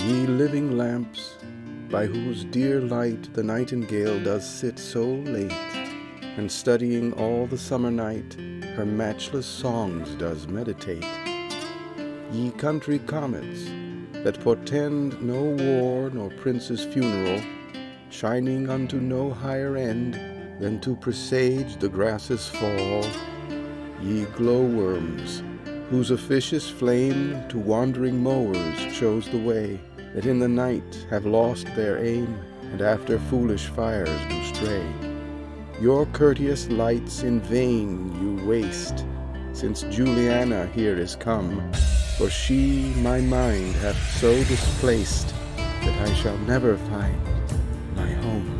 Ye living lamps, by whose dear light the nightingale does sit so late, and studying all the summer night, her matchless songs does meditate. Ye country comets, that portend no war nor prince's funeral, shining unto no higher end than to presage the grass's fall. Ye glowworms, whose officious flame to wandering mowers shows the way, that in the night have lost their aim, and after foolish fires do stray. Your courteous lights in vain you waste, since Juliana here is come, for she my mind hath so displaced, that I shall never find my home.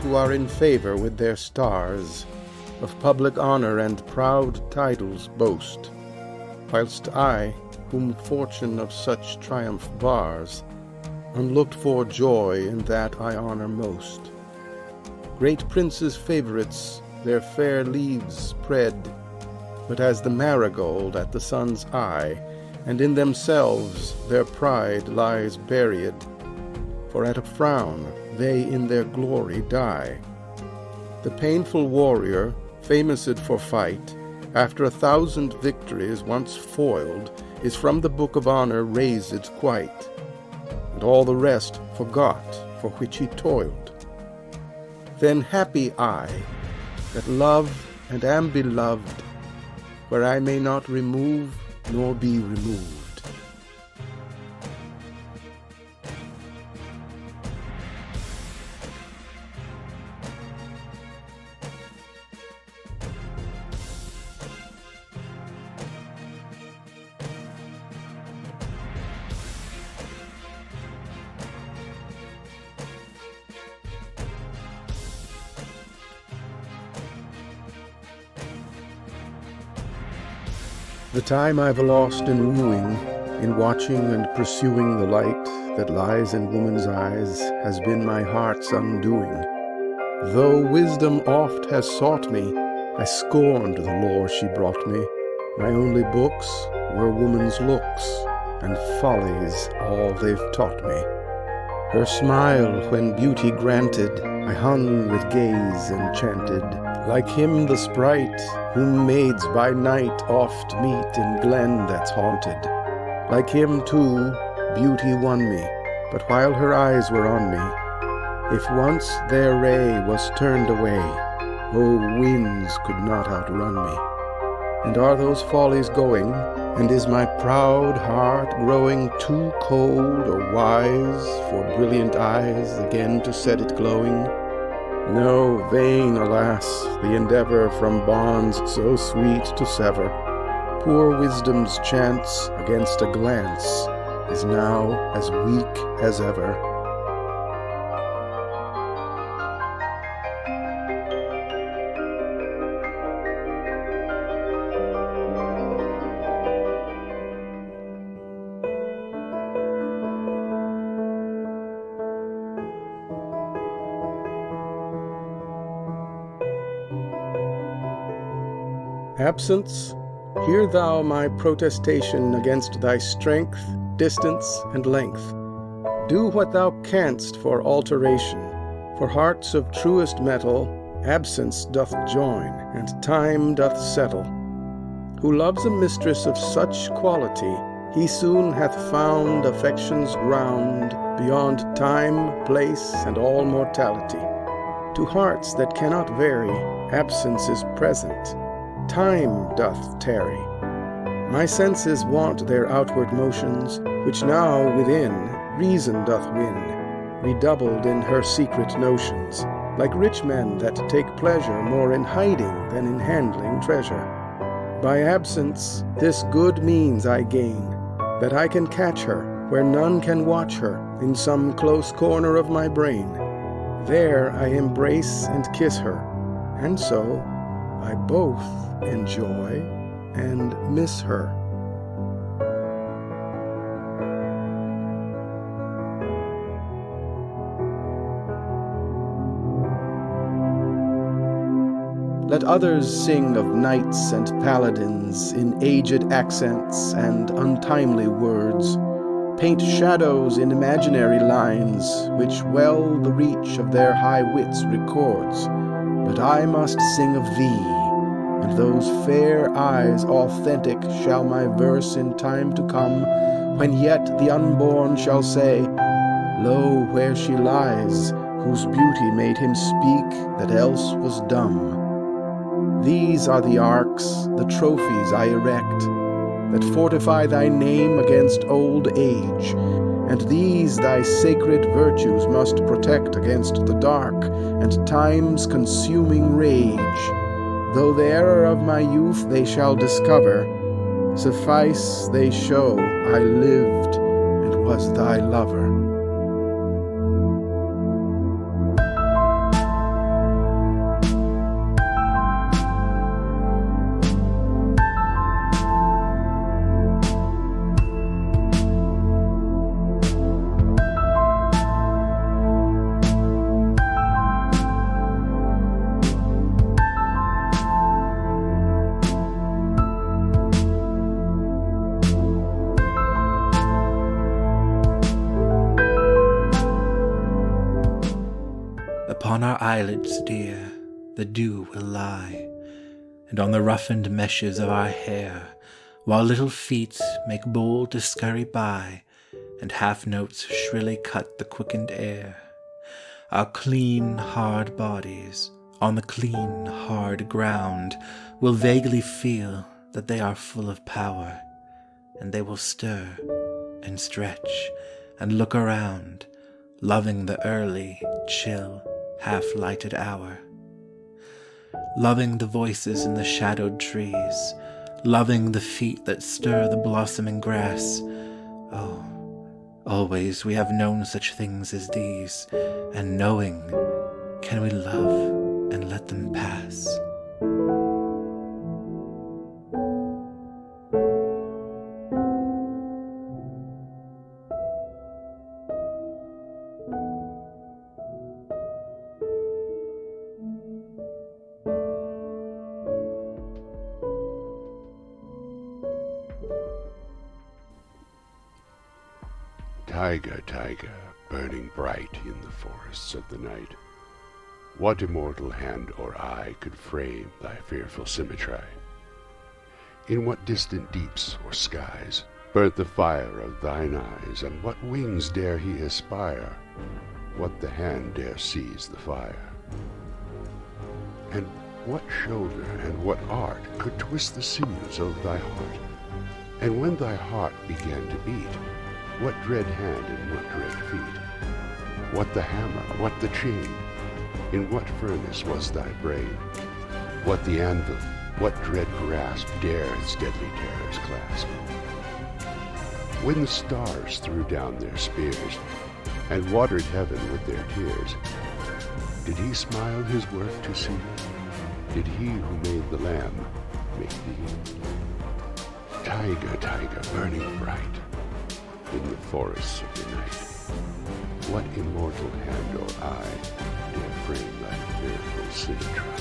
Who are in favour with their stars, of public honour and proud titles boast, whilst I, whom fortune of such triumph bars, unlooked for joy in that I honour most. Great princes' favourites their fair leaves spread, but as the marigold at the sun's eye, and in themselves their pride lies buried, for at a frown they in their glory die. The painful warrior, famoused for fight, after 1,000 victories once foiled, is from the book of honour razed quite, and all the rest forgot for which he toiled. Then happy I, that love and am beloved, where I may not remove nor be removed. The time I've lost in wooing, in watching and pursuing the light that lies in woman's eyes, has been my heart's undoing. Though wisdom oft has sought me, I scorned the lore she brought me. My only books were woman's looks, and folly's all they've taught me. Her smile, when beauty granted, I hung with gaze enchanted, like him the sprite, whom maids by night oft meet in glen that's haunted. Like him, too, beauty won me, but while her eyes were on me, if once their ray was turned away, oh, winds could not outrun me. And are those follies going, and is my proud heart growing too cold or wise for brilliant eyes again to set it glowing? No, vain, alas, the endeavour from bonds so sweet to sever. Poor wisdom's chance against a glance is now as weak as ever. Absence, hear thou my protestation against thy strength, distance, and length. Do what thou canst for alteration, for hearts of truest metal absence doth join, and time doth settle. Who loves a mistress of such quality, he soon hath found affection's ground beyond time, place, and all mortality. To hearts that cannot vary, absence is present, time doth tarry. My senses want their outward motions, which now within reason doth win, redoubled in her secret notions, like rich men that take pleasure more in hiding than in handling treasure. By absence this good means I gain, that I can catch her where none can watch her, in some close corner of my brain. There I embrace and kiss her, and so I both enjoy and miss her. Let others sing of knights and paladins in aged accents and untimely words, paint shadows in imaginary lines, which well the reach of their high wits records. But I must sing of thee, and those fair eyes authentic shall my verse in time to come, when yet the unborn shall say, Lo, where she lies, whose beauty made him speak that else was dumb. These are the arks, the trophies I erect, that fortify thy name against old age, and these thy sacred virtues must protect against the dark and time's consuming rage. Though the error of my youth they shall discover, suffice they show I lived and was thy lover. Upon our eyelids, dear, the dew will lie, and on the roughened meshes of our hair, while little feet make bold to scurry by, and half-notes shrilly cut the quickened air. Our clean, hard bodies, on the clean, hard ground, will vaguely feel that they are full of power, and they will stir, and stretch, and look around, loving the early, chill, half-lighted hour, loving the voices in the shadowed trees, loving the feet that stir the blossoming grass. Oh, always we have known such things as these, and knowing, can we love and let them pass? Tyger, Tyger, burning bright in the forests of the night, what immortal hand or eye could frame thy fearful symmetry? In what distant deeps or skies burnt the fire of thine eyes, and what wings dare he aspire? What the hand dare seize the fire? And what shoulder and what art could twist the sinews of thy heart? And when thy heart began to beat, what dread hand and what dread feet? What the hammer, what the chain? In what furnace was thy brain? What the anvil, what dread grasp dare its deadly terrors clasp? When the stars threw down their spears and watered heaven with their tears, did he smile his work to see? Did he who made the lamb make thee? Tyger, Tyger, burning bright in the forests of the night, what immortal hand or eye dare frame thy fearful symmetry?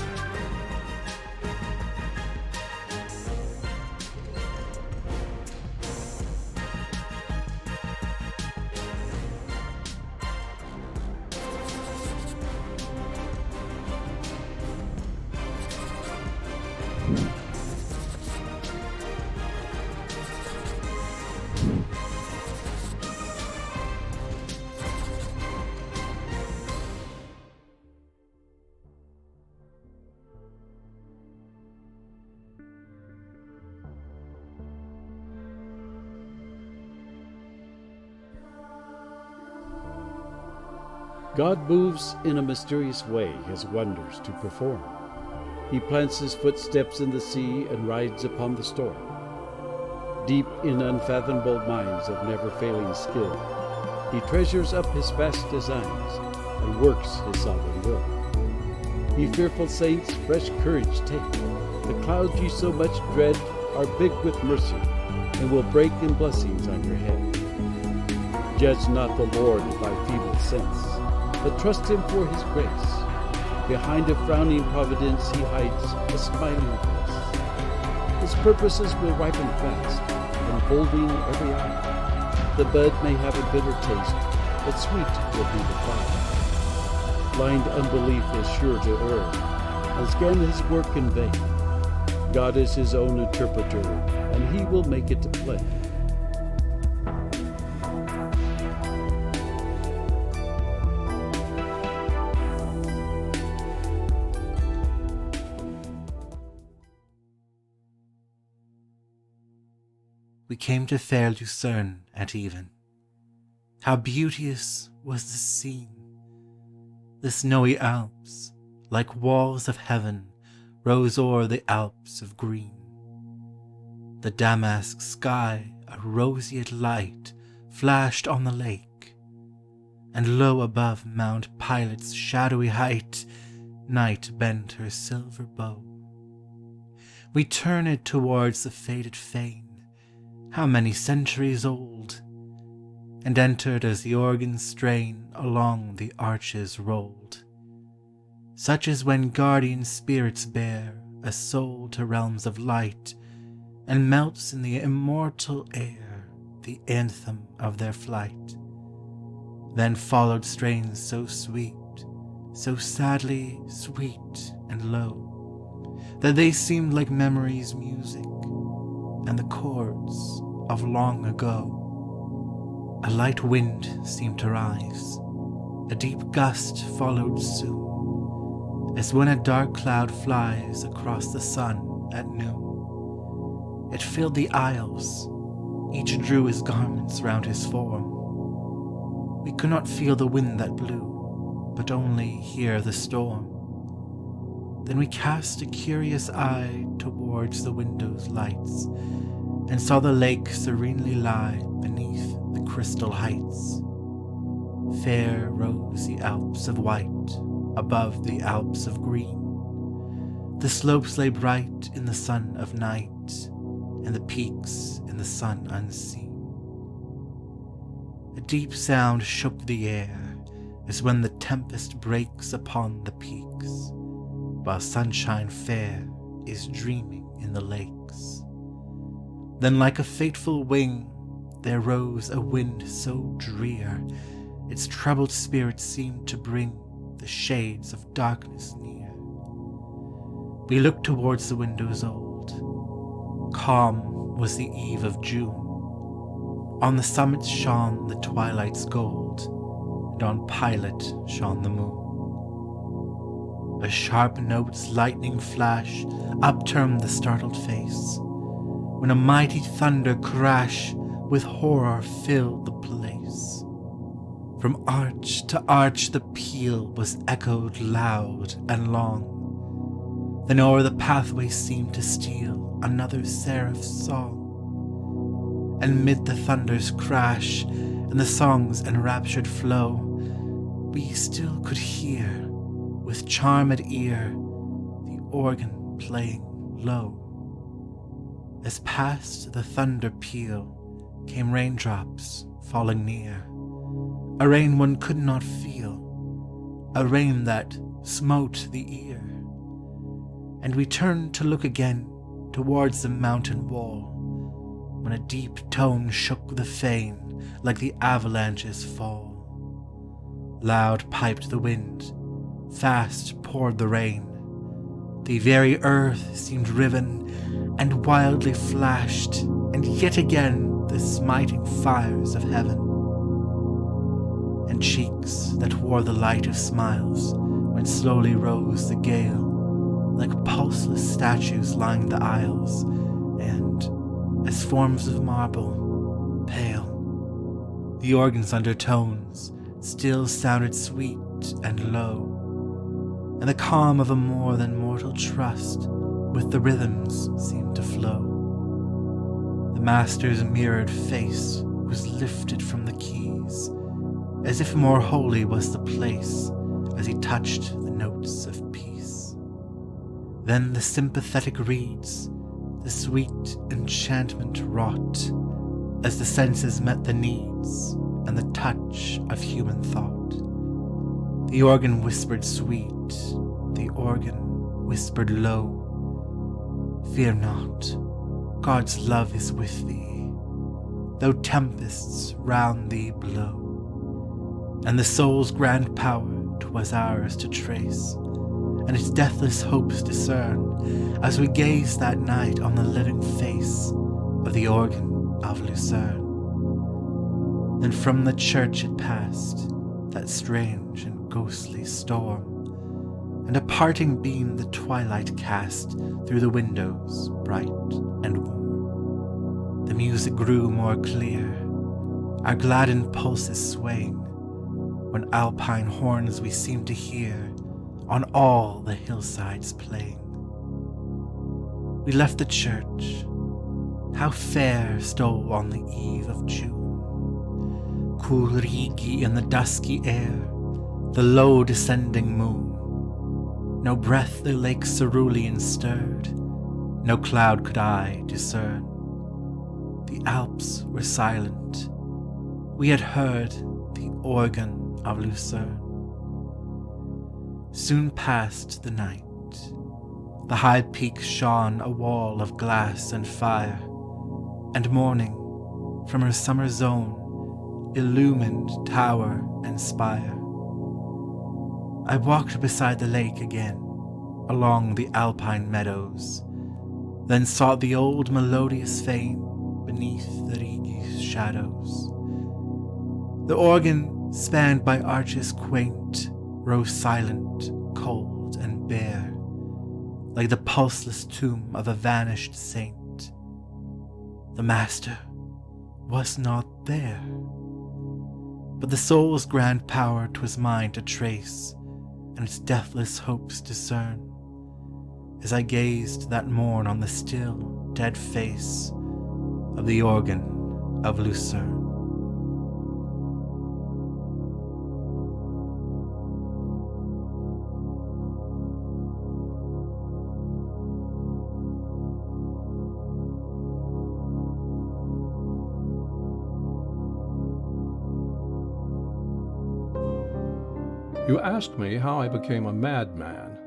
God moves in a mysterious way his wonders to perform. He plants his footsteps in the sea and rides upon the storm. Deep in unfathomable mines of never-failing skill, he treasures up his vast designs and works his sovereign will. Ye fearful saints, fresh courage take. The clouds ye so much dread are big with mercy, and will break in blessings on your head. Judge not the Lord by feeble sense, but trust him for his grace. Behind a frowning providence he hides a smiling face. His purposes will ripen fast, unfolding every hour. The bud may have a bitter taste, but sweet will be the flower. Blind unbelief is sure to err, and scan his work in vain. God is his own interpreter, and he will make it plain. We came to fair Lucerne at even. How beauteous was the scene! The snowy Alps, like walls of heaven, rose o'er the Alps of green. The damask sky, a roseate light, flashed on the lake, and low above Mount Pilate's shadowy height, night bent her silver bow. We turned towards the faded fane, how many centuries old, and entered as the organ strain along the arches rolled. Such as when guardian spirits bear a soul to realms of light, and melts in the immortal air the anthem of their flight. Then followed strains so sweet, so sadly sweet and low, that they seemed like memory's music, and the chords of long ago. A light wind seemed to rise, a deep gust followed soon, as when a dark cloud flies across the sun at noon. It filled the aisles, each drew his garments round his form. We could not feel the wind that blew, but only hear the storm. Then we cast a curious eye towards the window's lights, and saw the lake serenely lie beneath the crystal heights. Fair rose the Alps of white above the Alps of green. The slopes lay bright in the sun of night, and the peaks in the sun unseen. A deep sound shook the air, as when the tempest breaks upon the peaks, while sunshine fair is dreaming in the lakes. Then like a fateful wing there rose a wind so drear, its troubled spirit seemed to bring the shades of darkness near. We looked towards the windows old. Calm was the eve of June. On the summits shone the twilight's gold, and on Pilate shone the moon. A sharp note's lightning flash upturned the startled face, when a mighty thunder crash with horror filled the place. From arch to arch the peal was echoed loud and long. Then o'er the pathway seemed to steal another seraph's song. And mid the thunder's crash and the song's enraptured flow, we still could hear, with charmed ear, the organ playing low. As past the thunder peal came raindrops falling near, a rain one could not feel, a rain that smote the ear. And we turned to look again towards the mountain wall, when a deep tone shook the fane like the avalanche's fall. Loud piped the wind, fast poured the rain. The very earth seemed riven and wildly flashed, and yet again the smiting fires of heaven. And cheeks that wore the light of smiles when slowly rose the gale, like pulseless statues lined the aisles, and, as forms of marble, pale. The organ's undertones still sounded sweet and low, and the calm of a more than mortal trust with the rhythms seemed to flow. The master's mirrored face was lifted from the keys, as if more holy was the place as he touched the notes of peace. Then the sympathetic reeds, the sweet enchantment wrought, as the senses met the needs and the touch of human thought. The organ whispered sweet, the organ whispered low, "Fear not, God's love is with thee, though tempests round thee blow." And the soul's grand power 'twas ours to trace, and its deathless hopes discern, as we gazed that night on the living face of the organ of Lucerne. Then from the church it passed, that strange and ghostly storm, and a parting beam the twilight cast through the windows bright and warm. The music grew more clear, our gladdened pulses swaying, when alpine horns we seemed to hear on all the hillsides playing. We left the church. How fair stole on the eve of June, cool Rigi in the dusky air, the low descending moon. No breath the lake cerulean stirred, no cloud could I discern. The Alps were silent, we had heard the organ of Lucerne. Soon passed the night, the high peak shone a wall of glass and fire, and morning, from her summer zone, illumined tower and spire. I walked beside the lake again, along the alpine meadows, then sought the old melodious fane beneath the Rigi's shadows. The organ, spanned by arches quaint, rose silent, cold, and bare, like the pulseless tomb of a vanished saint. The master was not there, but the soul's grand power 'twas mine to trace, and its deathless hopes discern, as I gazed that morn on the still, dead face of the organ of Lucerne. You asked me how I became a madman.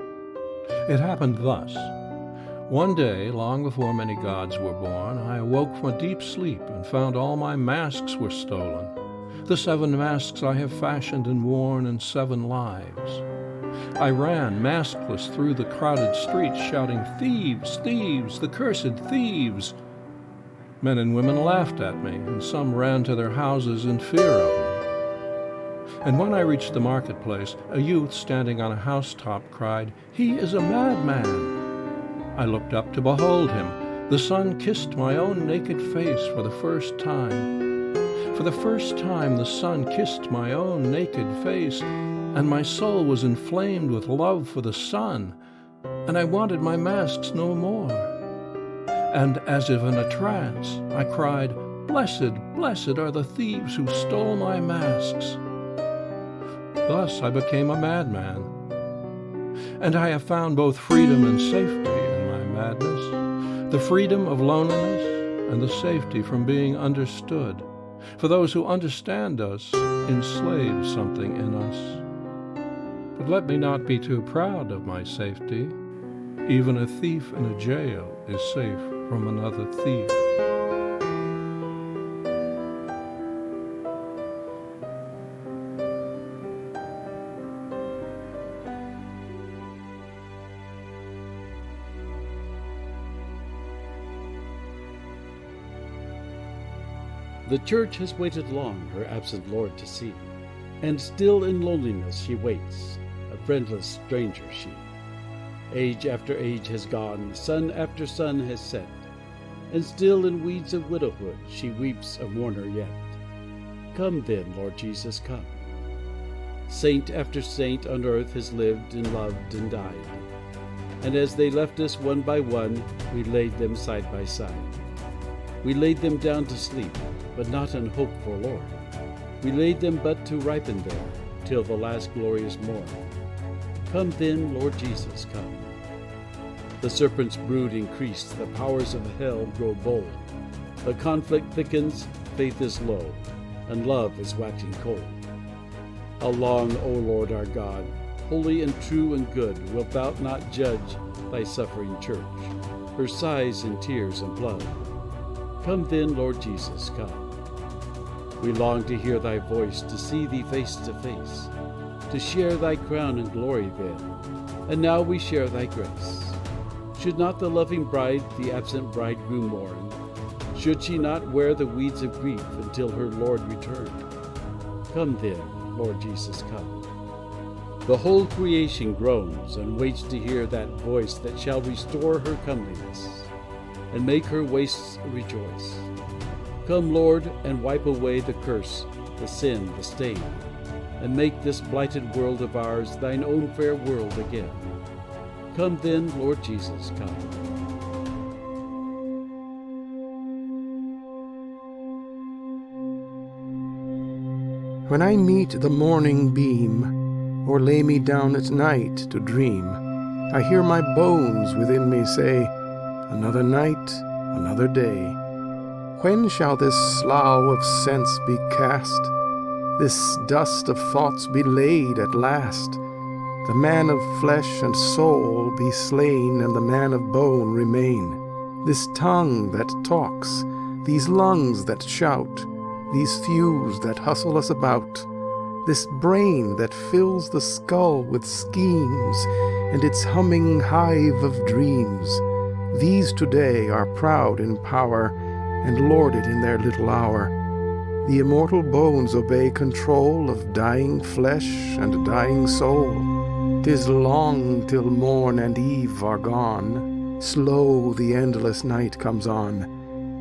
It happened thus. One day, long before many gods were born, I awoke from a deep sleep and found all my masks were stolen. The 7 masks I have fashioned and worn in 7 lives. I ran maskless through the crowded streets, shouting, "Thieves, thieves, the cursed thieves!" Men and women laughed at me, and some ran to their houses in fear of me. And when I reached the marketplace, a youth standing on a housetop cried, "He is a madman!" I looked up to behold him. The sun kissed my own naked face for the first time. For the first time the sun kissed my own naked face, and my soul was inflamed with love for the sun, and I wanted my masks no more. And as if in a trance, I cried, "Blessed, blessed are the thieves who stole my masks." Thus I became a madman, and I have found both freedom and safety in my madness, the freedom of loneliness and the safety from being understood, for those who understand us enslave something in us. But let me not be too proud of my safety. Even a thief in a jail is safe from another thief. The church has waited long her absent Lord to see, and still in loneliness she waits, a friendless stranger she. Age after age has gone, sun after sun has set, and still in weeds of widowhood she weeps a mourner yet. Come then, Lord Jesus, come. Saint after saint on earth has lived and loved and died. And as they left us one by one, we laid them side by side. We laid them down to sleep, but not in hope forlorn. We laid them but to ripen there, till the last glorious morn. Come then, Lord Jesus, come. The serpent's brood increased, the powers of hell grow bold. The conflict thickens, faith is low, and love is waxing cold. How long, O Lord our God, holy and true and good, wilt thou not judge thy suffering church, her sighs and tears and blood? Come then, Lord Jesus, come. We long to hear thy voice, to see thee face to face, to share thy crown and glory then, and now we share thy grace. Should not the loving bride the absent bridegroom mourn? Should she not wear the weeds of grief until her Lord return? Come then, Lord Jesus, come. The whole creation groans and waits to hear that voice that shall restore her comeliness and make her wastes rejoice. Come, Lord, and wipe away the curse, the sin, the stain, and make this blighted world of ours thine own fair world again. Come then, Lord Jesus, come. When I meet the morning beam, or lay me down at night to dream, I hear my bones within me say, another night, another day. When shall this slough of sense be cast, this dust of thoughts be laid at last, the man of flesh and soul be slain, and the man of bone remain? This tongue that talks, these lungs that shout, these thews that hustle us about, this brain that fills the skull with schemes, and its humming hive of dreams, these today are proud in power, and lorded in their little hour. The immortal bones obey control of dying flesh and dying soul. 'Tis long till morn and eve are gone, slow the endless night comes on,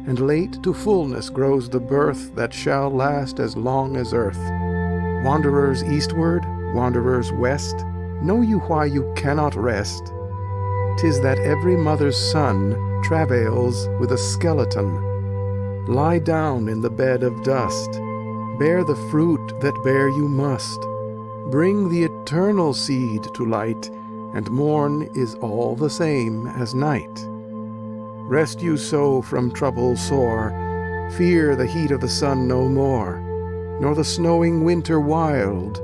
and late to fullness grows the birth that shall last as long as earth. Wanderers eastward, wanderers west, know you why you cannot rest? 'Tis that every mother's son travails with a skeleton. Lie down in the bed of dust, bear the fruit that bear you must. Bring the eternal seed to light, and morn is all the same as night. Rest you so from trouble sore, fear the heat of the sun no more, nor the snowing winter wild,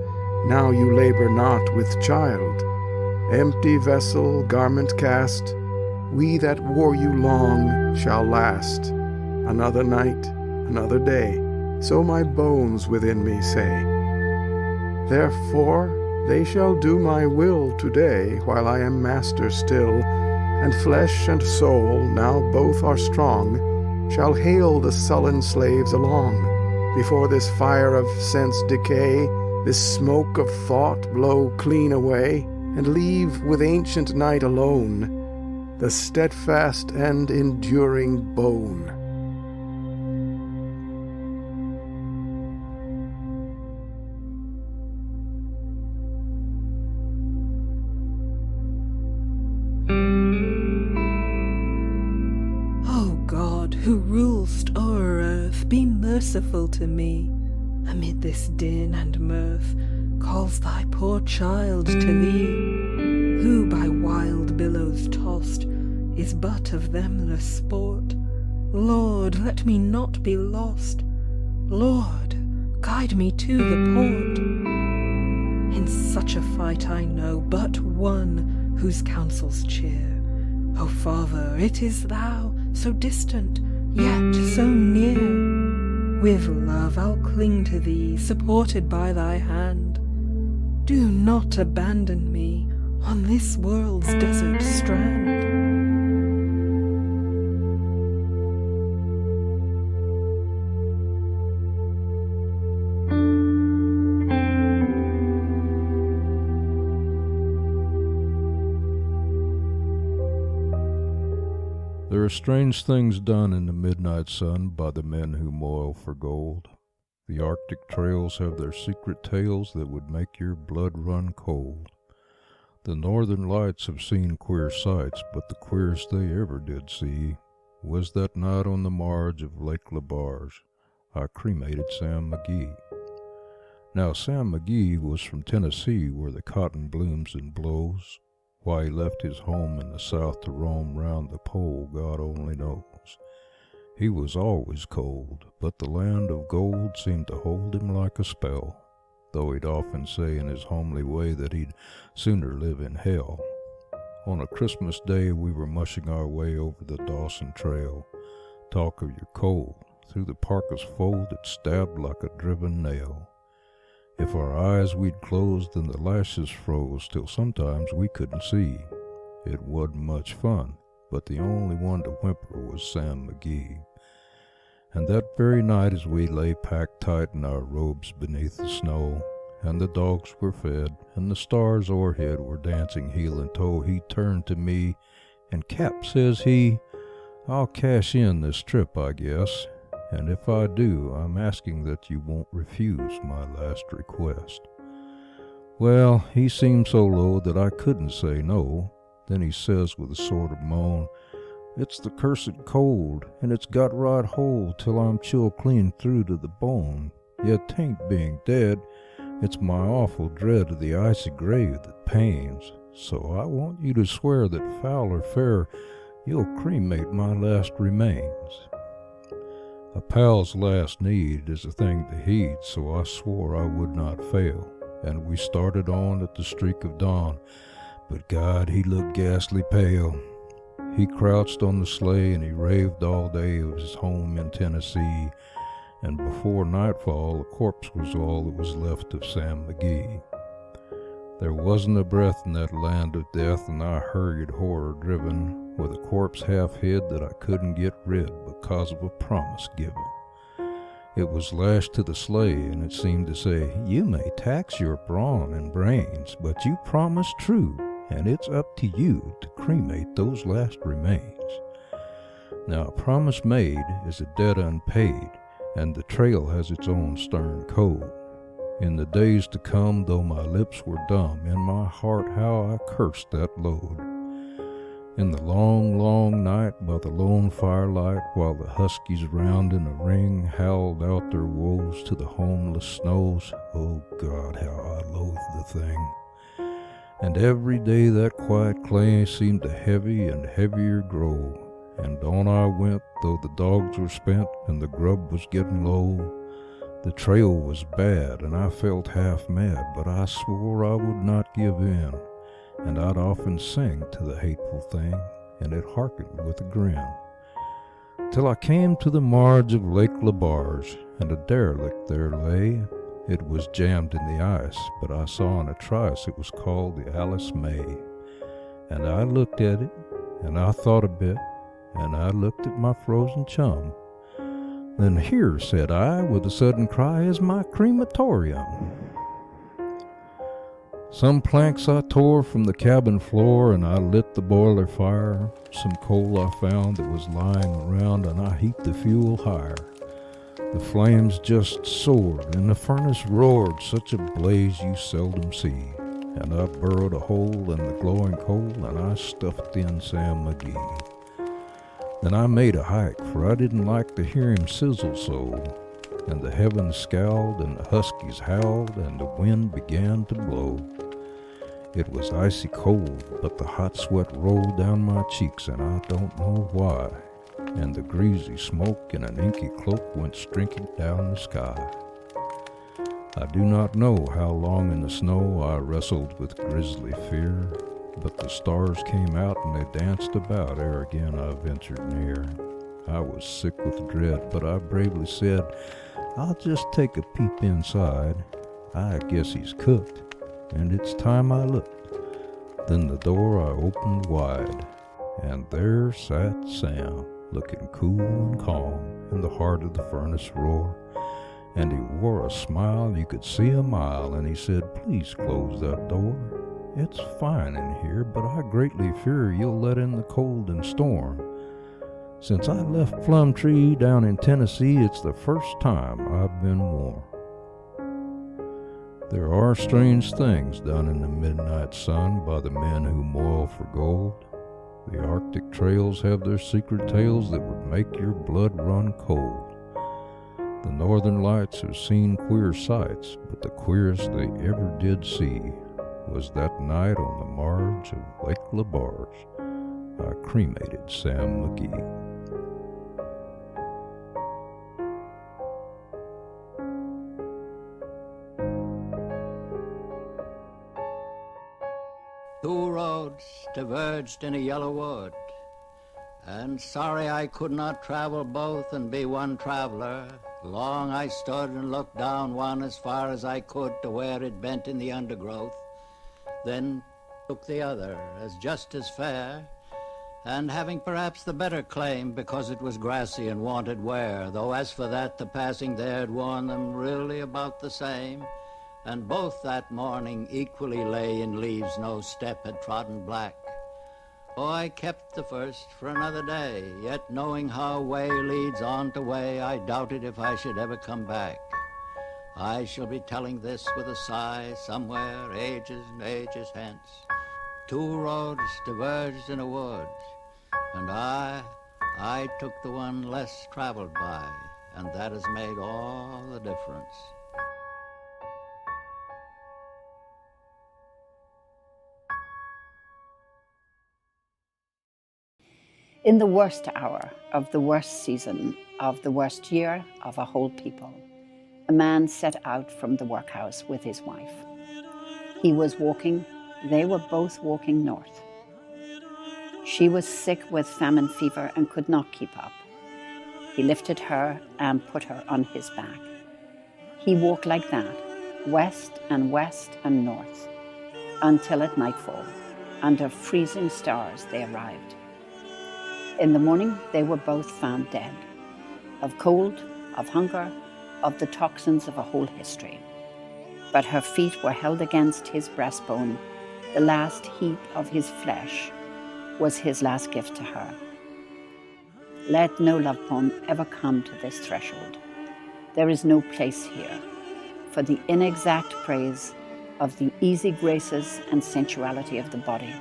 now you labor not with child. Empty vessel, garment cast, we that wore you long shall last. Another night, another day, so my bones within me say. Therefore they shall do my will today, while I am master still, and flesh and soul, now both are strong, shall hail the sullen slaves along. Before this fire of sense decay, this smoke of thought blow clean away, and leave with ancient night alone the steadfast and enduring bone. Who rulest o'er earth, be merciful to me. Amid this din and mirth, calls thy poor child to thee, who by wild billows tossed is but of them the sport. Lord, let me not be lost. Lord, guide me to the port. In such a fight I know but one whose counsels cheer. O Father, it is thou, so distant, yet so near. With love I'll cling to thee, supported by thy hand. Do not abandon me on this world's desert strand. There are strange things done in the midnight sun by the men who moil for gold. The Arctic trails have their secret tales that would make your blood run cold. The northern lights have seen queer sights, but the queerest they ever did see was that night on the marge of Lake Labarge. I cremated Sam McGee. Now, Sam McGee was from Tennessee, where the cotton blooms and blows. Why he left his home in the South to roam round the pole, God only knows. He was always cold, but the land of gold seemed to hold him like a spell, though he'd often say in his homely way that he'd sooner live in hell. On a Christmas day we were mushing our way over the Dawson Trail. Talk of your cold, through the parka's fold it stabbed like a driven nail. If our eyes we'd closed, then the lashes froze till sometimes we couldn't see. It wasn't much fun, but the only one to whimper was Sam McGee. And that very night as we lay packed tight in our robes beneath the snow, and the dogs were fed, and the stars o'erhead were dancing heel and toe, he turned to me, and Cap, says he, I'll cash in this trip, I guess, and if I do, I'm asking that you won't refuse my last request. Well, he seemed so low that I couldn't say no. Then he says with a sort of moan, It's the cursed cold, and it's got right hold till I'm chilled clean through to the bone. Yet 'tain't being dead, it's my awful dread of the icy grave that pains. So I want you to swear that foul or fair, you'll cremate my last remains. A pal's last need is a thing to heed, so I swore I would not fail, and we started on at the streak of dawn. But God, he looked ghastly pale. He crouched on the sleigh and he raved all day of his home in Tennessee, and before nightfall a corpse was all that was left of Sam McGee. There wasn't a breath in that land of death, and I hurried horror-driven, with a corpse half hid that I couldn't get rid because of a promise given. It was lashed to the sleigh, and it seemed to say, You may tax your brawn and brains, but you promised true, and it's up to you to cremate those last remains. Now, a promise made is a debt unpaid, and the trail has its own stern code. In the days to come, though my lips were dumb, in my heart how I cursed that load. In the long, long night, by the lone firelight, while the huskies round in a ring howled out their woes to the homeless snows, oh God, how I loathed the thing. And every day that quiet clay seemed to heavy and heavier grow, and on I went, though the dogs were spent and the grub was getting low. The trail was bad, and I felt half mad, but I swore I would not give in, and I'd often sing to the hateful thing, and it hearkened with a grin. Till I came to the marge of Lake Labarge, and a derelict there lay. It was jammed in the ice, but I saw in a trice it was called the Alice May. And I looked at it, and I thought a bit, and I looked at my frozen chum. Then here, said I, with a sudden cry, is my crematorium. Some planks I tore from the cabin floor, and I lit the boiler fire. Some coal I found that was lying around, and I heaped the fuel higher. The flames just soared, and the furnace roared, such a blaze you seldom see. And I burrowed a hole in the glowing coal, and I stuffed in Sam McGee. Then I made a hike, for I didn't like to hear him sizzle so. And the heavens scowled, and the huskies howled, and the wind began to blow. It was icy cold, but the hot sweat rolled down my cheeks, and I don't know why. And the greasy smoke in an inky cloak went streaking down the sky. I do not know how long in the snow I wrestled with grisly fear, but the stars came out and they danced about ere again I ventured near. I was sick with dread, but I bravely said, I'll just take a peep inside. I guess he's cooked, and it's time I looked. Then the door I opened wide, and there sat Sam, looking cool and calm in the heart of the furnace roar. And he wore a smile you could see a mile, and he said, Please close that door. It's fine in here, but I greatly fear you'll let in the cold and storm. Since I left Plumtree down in Tennessee, it's the first time I've been warm. There are strange things done in the midnight sun by the men who moil for gold. The Arctic trails have their secret tales that would make your blood run cold. The northern lights have seen queer sights, but the queerest they ever did see was that night on the marge of Lake LaBarge by cremated Sam McGee. Two roads diverged in a yellow wood, and sorry I could not travel both and be one traveler. Long I stood and looked down one as far as I could to where it bent in the undergrowth, then took the other as just as fair, and having perhaps the better claim because it was grassy and wanted wear, though as for that the passing there had worn them really about the same. And both that morning equally lay in leaves no step had trodden black. Oh, I kept the first for another day, yet knowing how way leads on to way, I doubted if I should ever come back. I shall be telling this with a sigh somewhere ages and ages hence. Two roads diverged in a wood, and I took the one less traveled by, and that has made all the difference. In the worst hour of the worst season of the worst year of a whole people, a man set out from the workhouse with his wife. He was walking, they were both walking north. She was sick with famine fever and could not keep up. He lifted her and put her on his back. He walked like that, west and north, until at nightfall, under freezing stars, they arrived. In the morning, they were both found dead, of cold, of hunger, of the toxins of a whole history. But her feet were held against his breastbone. The last heap of his flesh was his last gift to her. Let no love poem ever come to this threshold. There is no place here for the inexact praise of the easy graces and sensuality of the body.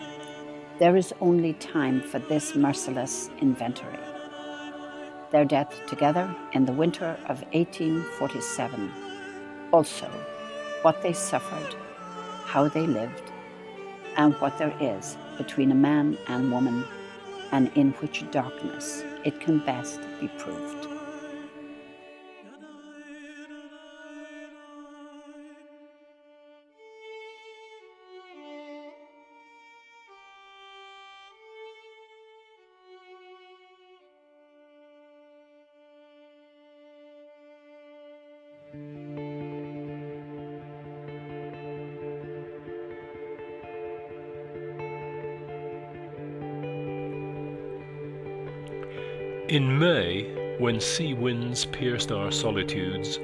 There is only time for this merciless inventory. Their death together in the winter of 1847. Also, what they suffered, how they lived, and what there is between a man and woman, and in which darkness it can best be proved. In May, when sea winds pierced our solitudes,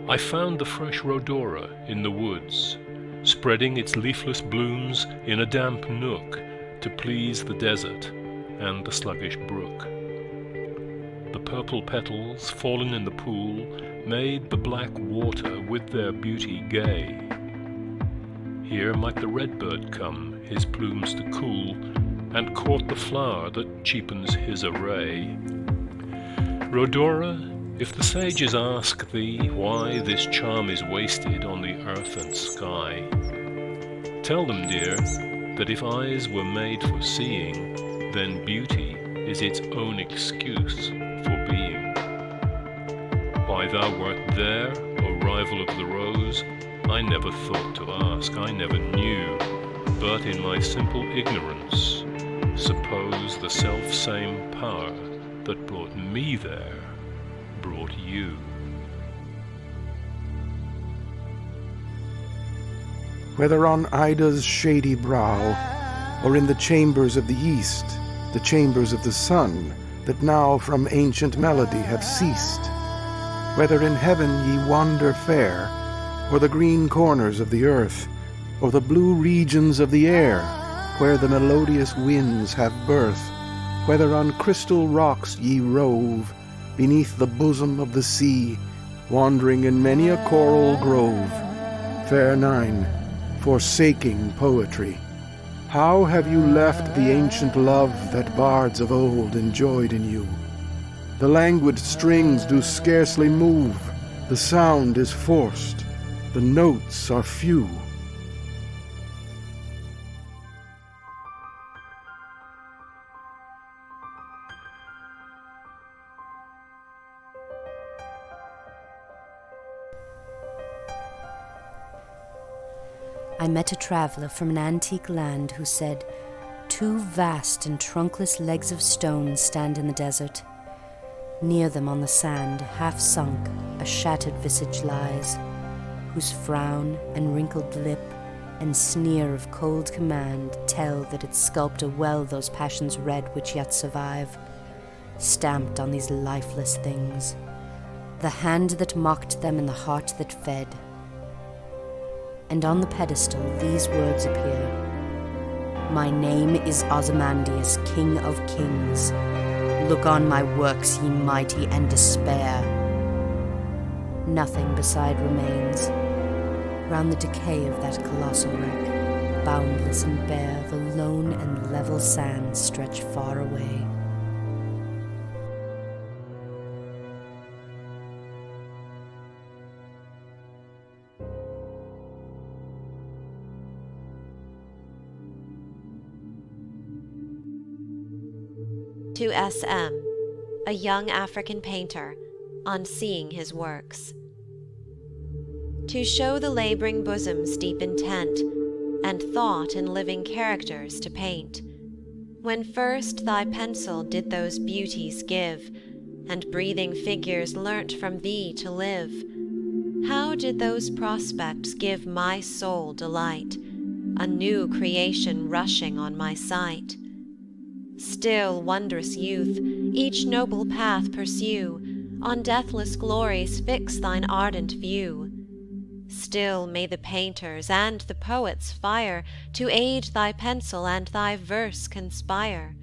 I found the fresh rhodora in the woods, spreading its leafless blooms in a damp nook to please the desert and the sluggish brook. The purple petals fallen in the pool made the black water with their beauty gay. Here might the redbird come, his plumes to cool, and court the flower that cheapens his array. Rhodora, if the sages ask thee why this charm is wasted on the earth and sky, tell them, dear, that if eyes were made for seeing, then beauty is its own excuse for being. Why thou wert there, O rival of the rose, I never thought to ask, I never knew, but in my simple ignorance, suppose the self-same power that brought me there brought you. Whether on Ida's shady brow, or in the chambers of the east, the chambers of the sun, that now from ancient melody have ceased, whether in heaven ye wander fair, or the green corners of the earth, or the blue regions of the air, where the melodious winds have birth, whether on crystal rocks ye rove, beneath the bosom of the sea, wandering in many a coral grove. Fair Nine, forsaking poetry, how have you left the ancient love that bards of old enjoyed in you? The languid strings do scarcely move, the sound is forced, the notes are few. I met a traveller from an antique land who said, "Two vast and trunkless legs of stone stand in the desert. Near them on the sand, half sunk, a shattered visage lies, whose frown and wrinkled lip and sneer of cold command tell that its sculptor well those passions read which yet survive, stamped on these lifeless things, the hand that mocked them and the heart that fed." And on the pedestal these words appear: "My name is Ozymandias, King of Kings. Look on my works, ye mighty, and despair." Nothing beside remains. Round the decay of that colossal wreck, boundless and bare, the lone and level sands stretch far away. To S.M., a young African painter, on seeing his works. To show the labouring bosom's deep intent, and thought in living characters to paint, when first thy pencil did those beauties give, and breathing figures learnt from thee to live, how did those prospects give my soul delight, a new creation rushing on my sight? Still, wondrous youth, each noble path pursue, on deathless glories fix thine ardent view. Still may the painter's and the poet's fire to aid thy pencil and thy verse conspire,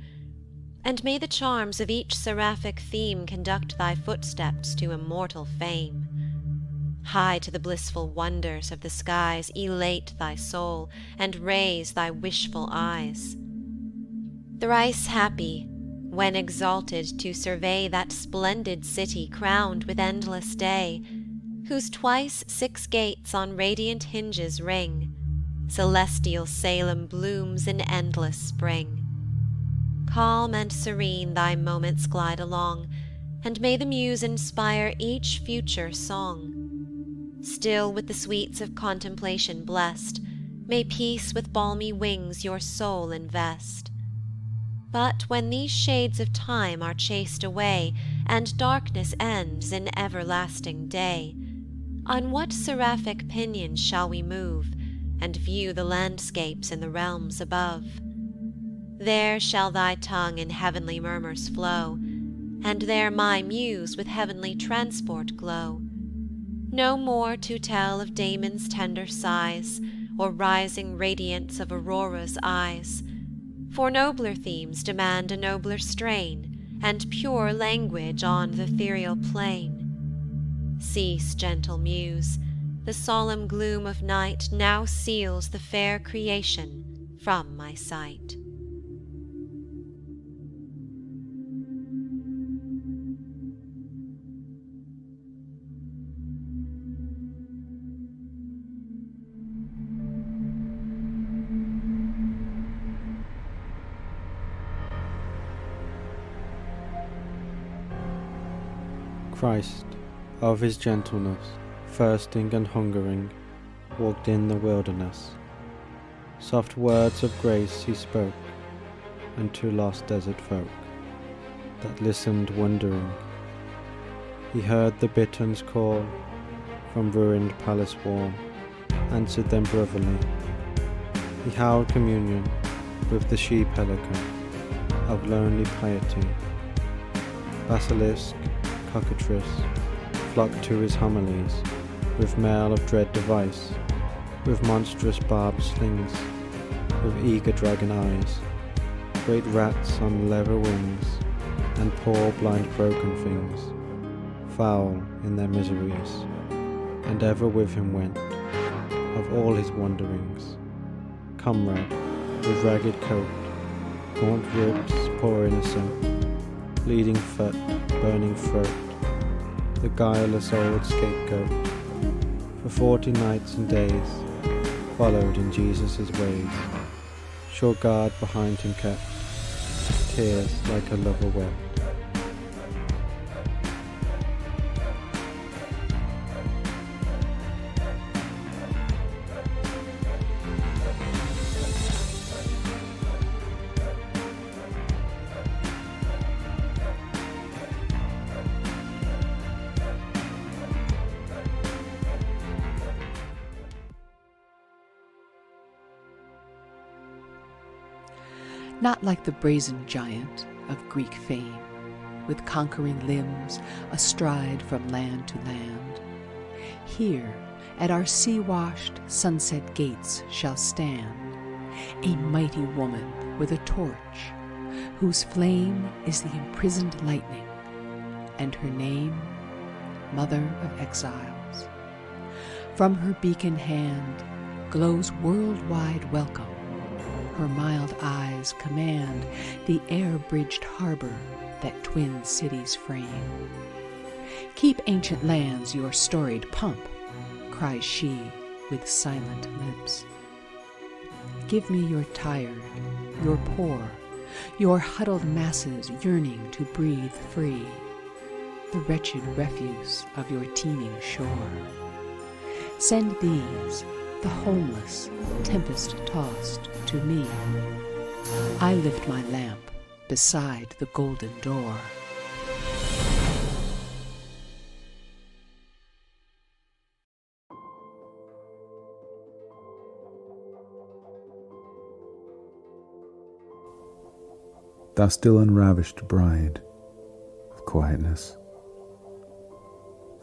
and may the charms of each seraphic theme conduct thy footsteps to immortal fame. High to the blissful wonders of the skies elate thy soul, and raise thy wishful eyes. Thrice happy, when exalted to survey that splendid city crowned with endless day, whose twice 6 gates on radiant hinges ring, celestial Salem blooms in endless spring. Calm and serene thy moments glide along, and may the muse inspire each future song. Still with the sweets of contemplation blest, may peace with balmy wings your soul invest. But when these shades of time are chased away, and darkness ends in everlasting day, on what seraphic pinions shall we move, and view the landscapes in the realms above? There shall thy tongue in heavenly murmurs flow, and there my muse with heavenly transport glow. No more to tell of Damon's tender sighs, or rising radiance of Aurora's eyes, for nobler themes demand a nobler strain, and pure language on th' ethereal plain. Cease, gentle muse, the solemn gloom of night now seals the fair creation from my sight. Christ, of his gentleness, thirsting and hungering, walked in the wilderness. Soft words of grace he spoke unto lost desert folk that listened wondering. He heard the bitterns call from ruined palace wall, answered them brotherly. He held communion with the she-pelican of lonely piety. Basilisk, cockatrice, flocked to his homilies, with mail of dread device, with monstrous barbed slings, with eager dragon eyes, great rats on leather wings, and poor blind broken things, foul in their miseries, and ever with him went, of all his wanderings, comrade with ragged coat, gaunt ribs, poor innocent, bleeding foot, burning throat, the guileless old scapegoat, for 40 nights and days, followed in Jesus' ways, sure guard behind him kept, tears like a lover wept. Not like the brazen giant of Greek fame, with conquering limbs astride from land to land. Here, at our sea-washed sunset gates shall stand a mighty woman with a torch, whose flame is the imprisoned lightning, and her name, Mother of Exiles. From her beacon hand glows worldwide welcome. Her mild eyes command the air-bridged harbor that twin cities frame. Keep ancient lands your storied pomp, cries she with silent lips. Give me your tired, your poor, your huddled masses yearning to breathe free, the wretched refuse of your teeming shore. Send these, the homeless, tempest-tossed, to me. I lift my lamp beside the golden door. Thou still unravished bride of quietness,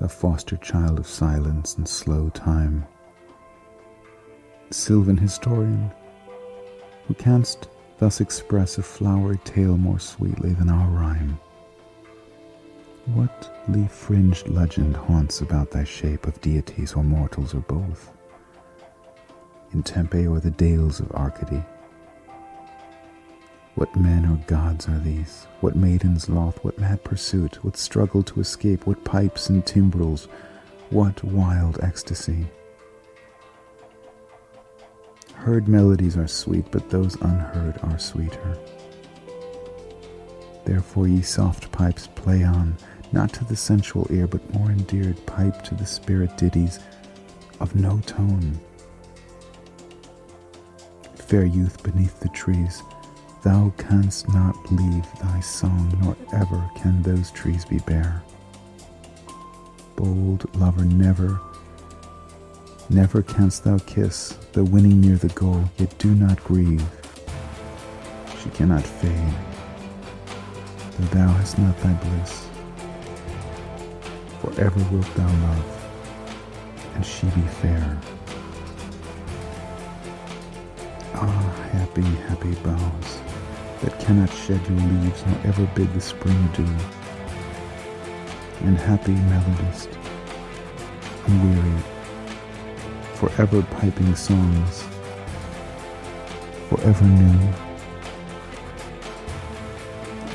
thou foster child of silence and slow time, sylvan historian, who canst thus express a flowery tale more sweetly than our rhyme. What leaf-fringed legend haunts about thy shape of deities or mortals or both, in Tempe or the dales of Arcady? What men or gods are these? What maidens loth? What mad pursuit? What struggle to escape? What pipes and timbrels? What wild ecstasy? Heard melodies are sweet, but those unheard are sweeter. Therefore, ye soft pipes, play on, not to the sensual ear, but more endeared pipe to the spirit ditties of no tone. Fair youth beneath the trees, thou canst not leave thy song, nor ever can those trees be bare. Bold lover, never canst thou kiss, though winning near the goal, yet do not grieve. She cannot fade, though thou hast not thy bliss. Forever wilt thou love, and she be fair. Ah, happy, happy boughs, that cannot shed your leaves, nor ever bid the spring adieu. And happy melodist, unwearied, forever piping songs, forever new.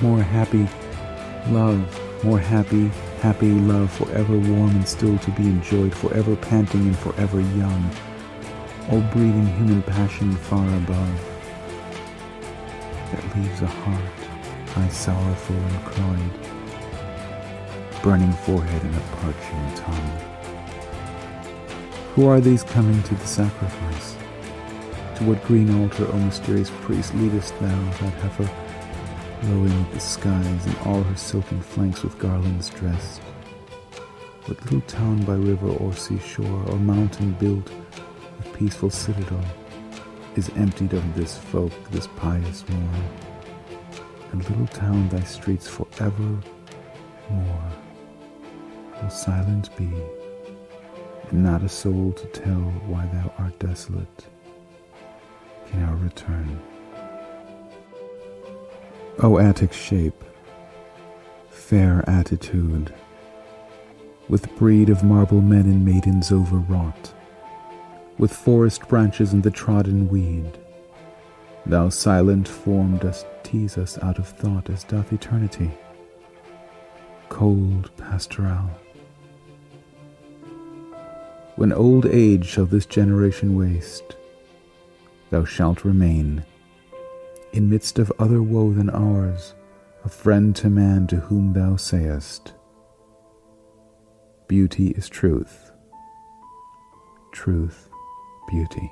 More happy love, more happy, happy love, forever warm and still to be enjoyed, forever panting and forever young, all breathing human passion far above, that leaves a heart aye sorrowful and cloyed, burning forehead and a parching tongue. Who are these coming to the sacrifice? To what green altar, O mysterious priest, leadest thou that heifer, lowing at the skies, and all her silken flanks with garlands dressed? What little town by river or seashore, or mountain built with peaceful citadel, is emptied of this folk, this pious morn? And little town, thy streets forever more will silent be, and not a soul to tell why thou art desolate can e'er return. O Attic shape, fair attitude, with breed of marble men and maidens overwrought, with forest branches and the trodden weed, thou silent form dost tease us out of thought as doth eternity. Cold pastoral. When old age shall this generation waste, thou shalt remain, in midst of other woe than ours, a friend to man to whom thou sayest, beauty is truth, truth, beauty.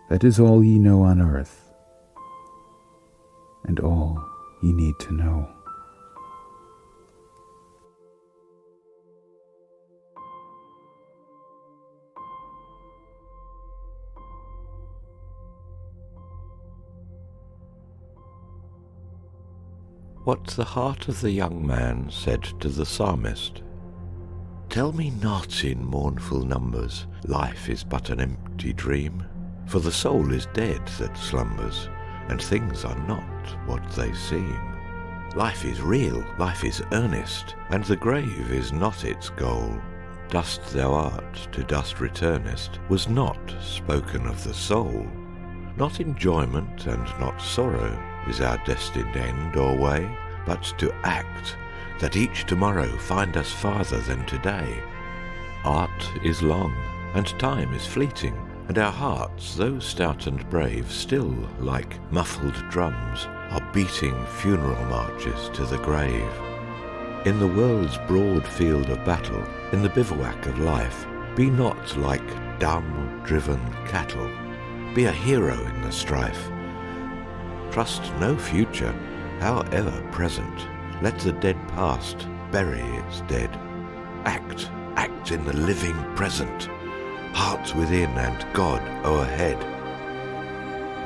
That is all ye know on earth, and all ye need to know. What the heart of the young man said to the psalmist. Tell me not in mournful numbers, life is but an empty dream, for the soul is dead that slumbers, and things are not what they seem. Life is real, life is earnest, and the grave is not its goal. Dust thou art, to dust returnest, was not spoken of the soul. Not enjoyment and not sorrow is our destined end or way, but to act, that each tomorrow find us farther than today. Art is long, and time is fleeting, and our hearts, though stout and brave, still, like muffled drums, are beating funeral marches to the grave. In the world's broad field of battle, in the bivouac of life, be not like dumb, driven cattle. Be a hero in the strife. Trust no future, however present. Let the dead past bury its dead. Act, act in the living present. Hearts within and God o'erhead.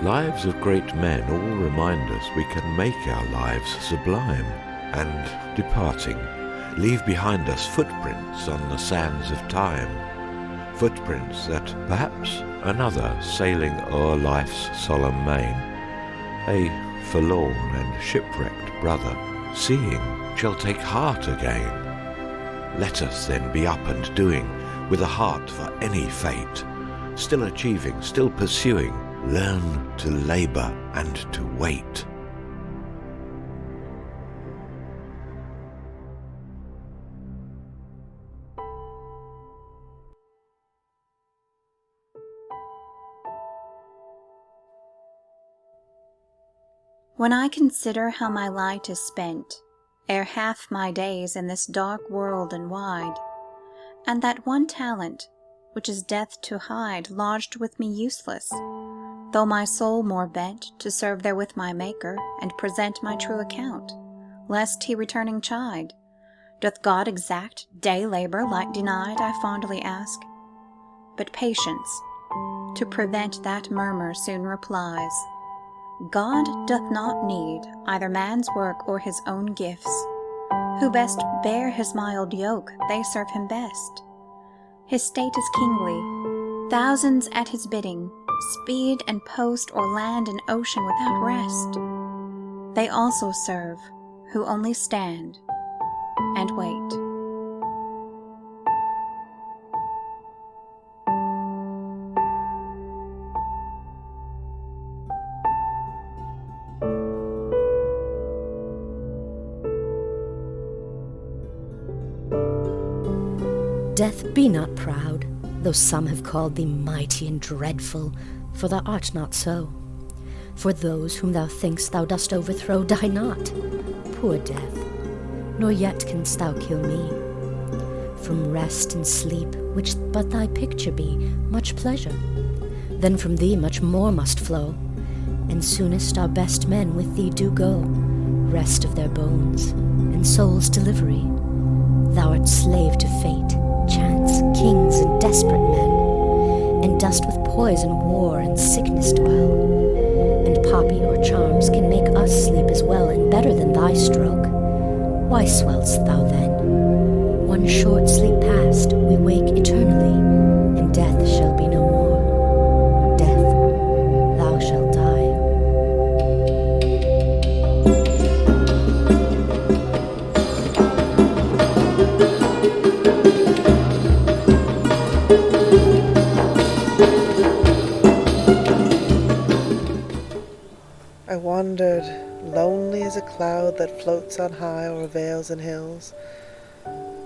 Lives of great men all remind us we can make our lives sublime, and, departing, leave behind us footprints on the sands of time. Footprints that perhaps another sailing o'er life's solemn main, a forlorn and shipwrecked brother, seeing, shall take heart again. Let us then be up and doing, with a heart for any fate, still achieving, still pursuing, learn to labour and to wait. When I consider how my light is spent, ere half my days in this dark world and wide, and that one talent, which is death to hide, lodged with me useless, though my soul more bent to serve therewith my Maker, and present my true account, lest he returning chide, doth God exact day labour like denied, I fondly ask. But patience, to prevent that murmur, soon replies, God doth not need either man's work or his own gifts. Who best bear his mild yoke, they serve him best. His state is kingly, thousands at his bidding, speed and post o'er land and ocean without rest. They also serve, who only stand and wait. Death, be not proud, though some have called thee mighty and dreadful, for thou art not so. For those whom thou think'st thou dost overthrow die not, poor death, nor yet canst thou kill me. From rest and sleep, which but thy picture be, much pleasure, then from thee much more must flow, and soonest our best men with thee do go, rest of their bones, and soul's delivery. Thou art slave to fate, chance, kings, and desperate men, and dost with poison, war, and sickness dwell, and poppy or charms can make us sleep as well and better than thy stroke. Why swell'st thou then? One short sleep past, we wake eternally, and death shall be no more. Death, thou shalt die. cloud that floats on high o'er vales and hills,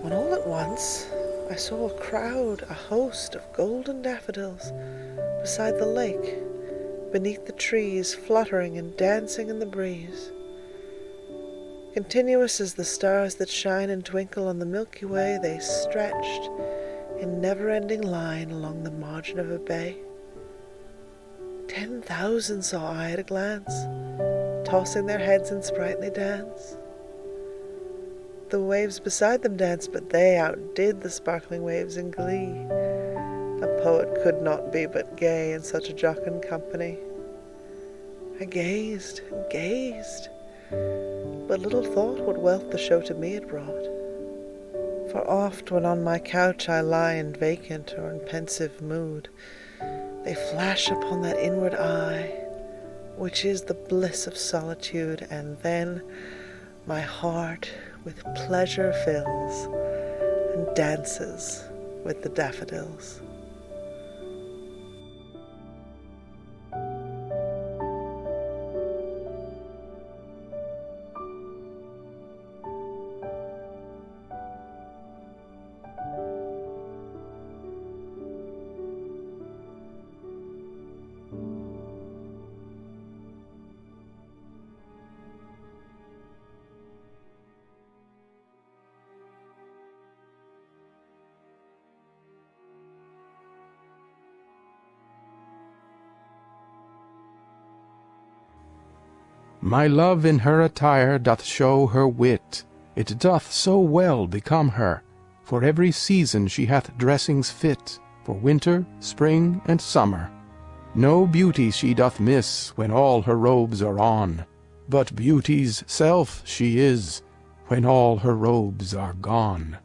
when all at once I saw a crowd, a host of golden daffodils, beside the lake, beneath the trees, fluttering and dancing in the breeze. Continuous as the stars that shine and twinkle on the Milky Way, they stretched in never-ending line along the margin of a bay. 10,000 saw I at a glance, tossing their heads in sprightly dance. The waves beside them danced, but they outdid the sparkling waves in glee. A poet could not be but gay in such a jocund company. I gazed and gazed, but little thought what wealth the show to me had brought. For oft when on my couch I lie in vacant or in pensive mood, they flash upon that inward eye, which is the bliss of solitude, and then my heart with pleasure fills and dances with the daffodils. My love in her attire doth show her wit, it doth so well become her. For every season she hath dressings fit, for winter, spring, and summer. No beauty she doth miss when all her robes are on, but beauty's self she is when all her robes are gone.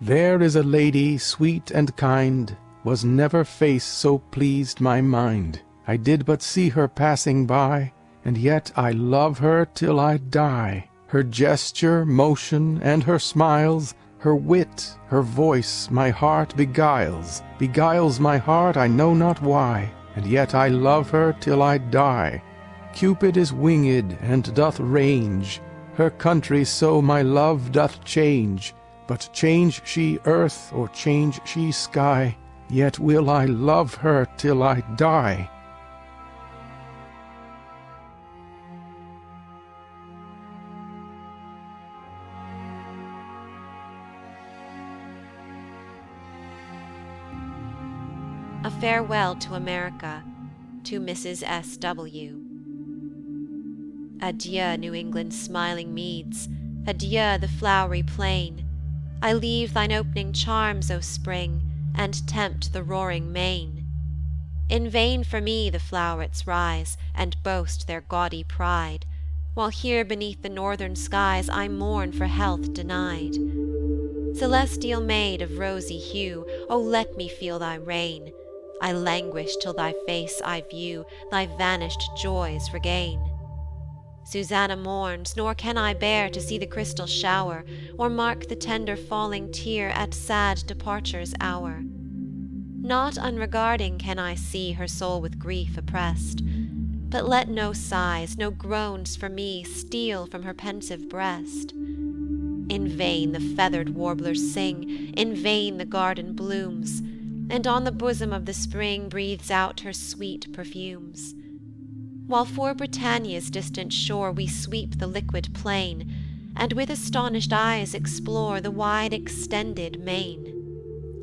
There is a lady sweet and kind, was never face so pleased my mind. I did but see her passing by, and yet I love her till I die. Her gesture, motion, and her smiles, her wit, her voice, my heart beguiles. Beguiles my heart I know not why, and yet I love her till I die. Cupid is winged and doth range, her country so my love doth change. But change she earth or change she sky, yet will I love her till I die. A Farewell to America, to Mrs. S.W. Adieu, New England's smiling meads, adieu, the flowery plain. I leave thine opening charms, O Spring, and tempt the roaring main. In vain for me the flow'rets rise, and boast their gaudy pride, while here beneath the northern skies I mourn for health denied. Celestial maid of rosy hue, O let me feel thy reign. I languish till thy face I view, thy vanished joys regain. Susanna mourns, nor can I bear to see the crystal shower, or mark the tender falling tear at sad departure's hour. Not unregarding can I see her soul with grief oppressed, but let no sighs, no groans for me steal from her pensive breast. In vain the feathered warblers sing, in vain the garden blooms, and on the bosom of the spring breathes out her sweet perfumes. While for Britannia's distant shore we sweep the liquid plain, and with astonished eyes explore the wide extended main.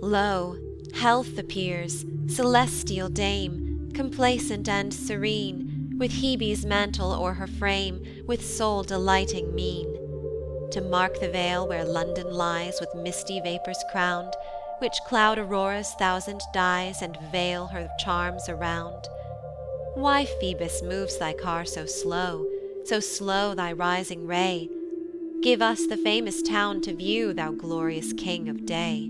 Lo, health appears, celestial dame, complacent and serene, with Hebe's mantle o'er her frame, with soul delighting mien. To mark the vale where London lies with misty vapours crowned, which cloud Aurora's thousand dyes, and veil her charms around. Why, Phoebus, moves thy car so slow thy rising ray? Give us the famous town to view, thou glorious king of day.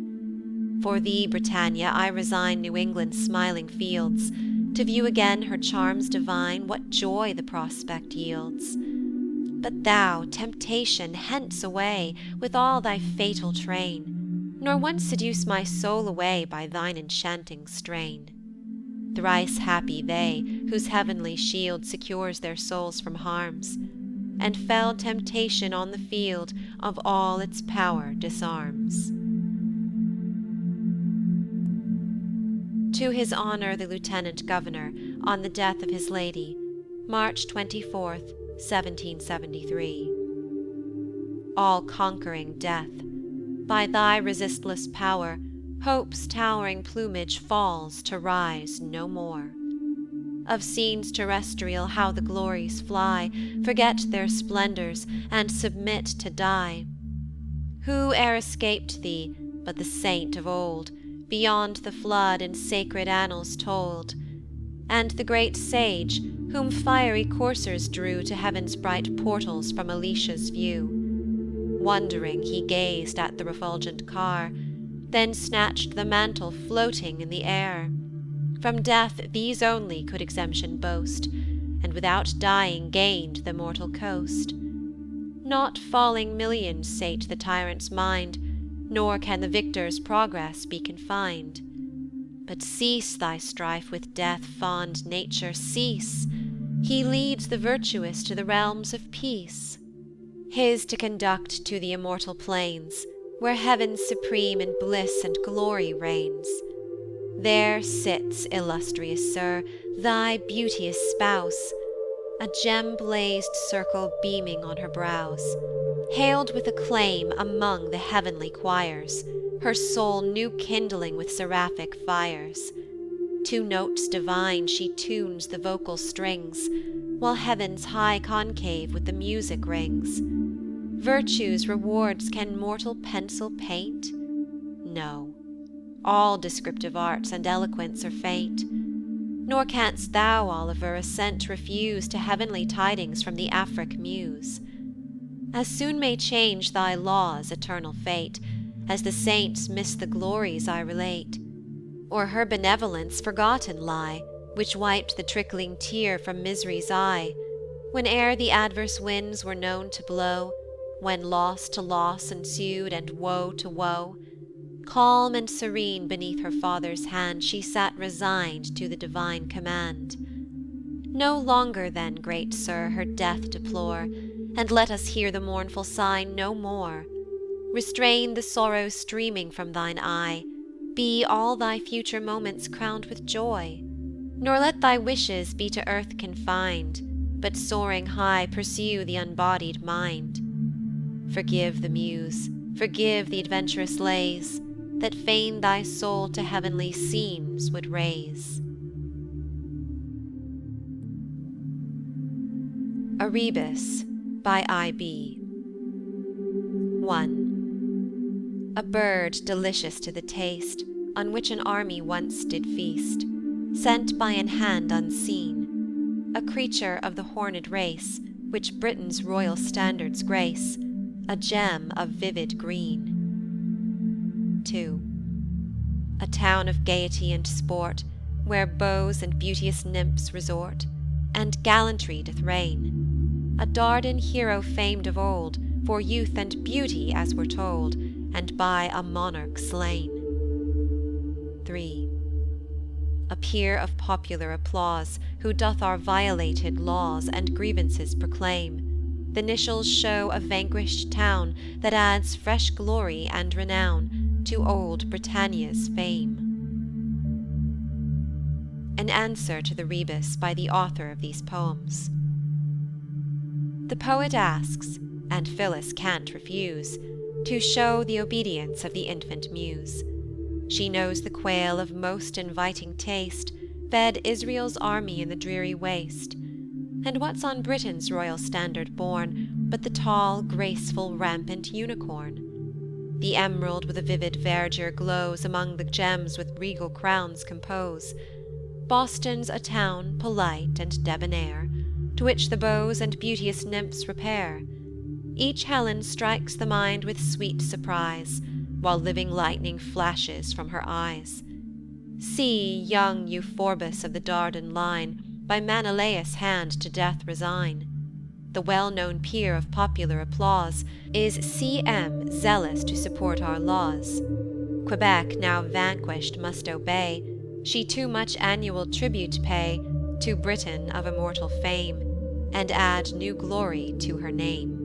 For thee, Britannia, I resign New England's smiling fields, to view again her charms divine, what joy the prospect yields. But thou, Temptation, hence away, with all thy fatal train, nor once seduce my soul away by thine enchanting strain. thrice happy they, whose heavenly shield secures their souls from harms, and fell temptation on the field of all its power disarms. To his honour the Lieutenant Governor, on the death of his lady, March 24th, 1773. All-conquering death, by thy resistless power, hope's towering plumage falls to rise no more. Of scenes terrestrial how the glories fly, forget their splendours, and submit to die. Who e'er escaped thee, but the saint of old, beyond the flood in sacred annals told, and the great sage, whom fiery coursers drew to heaven's bright portals from Alicia's view. Wondering he gazed at the refulgent car, then snatched the mantle floating in the air. From death these only could exemption boast, and without dying gained the mortal coast. Not falling millions sate the tyrant's mind, nor can the victor's progress be confined. But cease thy strife with death, fond nature, cease. He leads the virtuous to the realms of peace. His to conduct to the immortal plains, where heaven's supreme in bliss and glory reigns. There sits, illustrious Sir, thy beauteous spouse, a gem-blazed circle beaming on her brows, hailed with acclaim among the heavenly choirs, her soul new kindling with seraphic fires. To notes divine she tunes the vocal strings, while heaven's high concave with the music rings. Virtue's rewards can mortal pencil paint? No, all descriptive arts and eloquence are faint. Nor canst thou, Oliver, assent refuse to heavenly tidings from the Afric muse. As soon may change thy laws eternal fate, as the saints miss the glories I relate, or her benevolence forgotten lie, which wiped the trickling tear from misery's eye, whene'er the adverse winds were known to blow, when loss to loss ensued, and woe to woe. Calm and serene beneath her Father's hand she sat resigned to the divine command. No longer then, great Sir, her death deplore, and let us hear the mournful sigh no more. Restrain the sorrow streaming from thine eye, be all thy future moments crowned with joy, nor let thy wishes be to earth confined, but soaring high pursue the unbodied mind. Forgive the muse, forgive the adventurous lays, that fain thy soul to heavenly scenes would raise. A Rebus by I.B. 1. A bird delicious to the taste, on which an army once did feast, sent by an hand unseen, a creature of the horned race, which Britain's royal standards grace, a gem of vivid green. 2. A town of gaiety and sport, where beaux and beauteous nymphs resort, and gallantry doth reign, a Dardan hero famed of old, for youth and beauty as we're told, and by a monarch slain. 3. A peer of popular applause, who doth our violated laws and grievances proclaim, the initials show a vanquished town, that adds fresh glory and renown to old Britannia's fame. An answer to the rebus by the author of these poems. The poet asks, and Phyllis can't refuse, to show the obedience of the infant muse. She knows the quail of most inviting taste fed Israel's army in the dreary waste. And what's on Britain's royal standard borne but the tall, graceful, rampant unicorn? The emerald with a vivid verdure glows among the gems with regal crowns compose. Boston's a town polite and debonair, to which the beaux and beauteous nymphs repair. Each Helen strikes the mind with sweet surprise, while living lightning flashes from her eyes. See young Euphorbus of the Dardan line, by Menelaus' hand to death resign. The well-known peer of popular applause is C.M. zealous to support our laws. Quebec now vanquished must obey, she too much annual tribute pay to Britain of immortal fame, and add new glory to her name.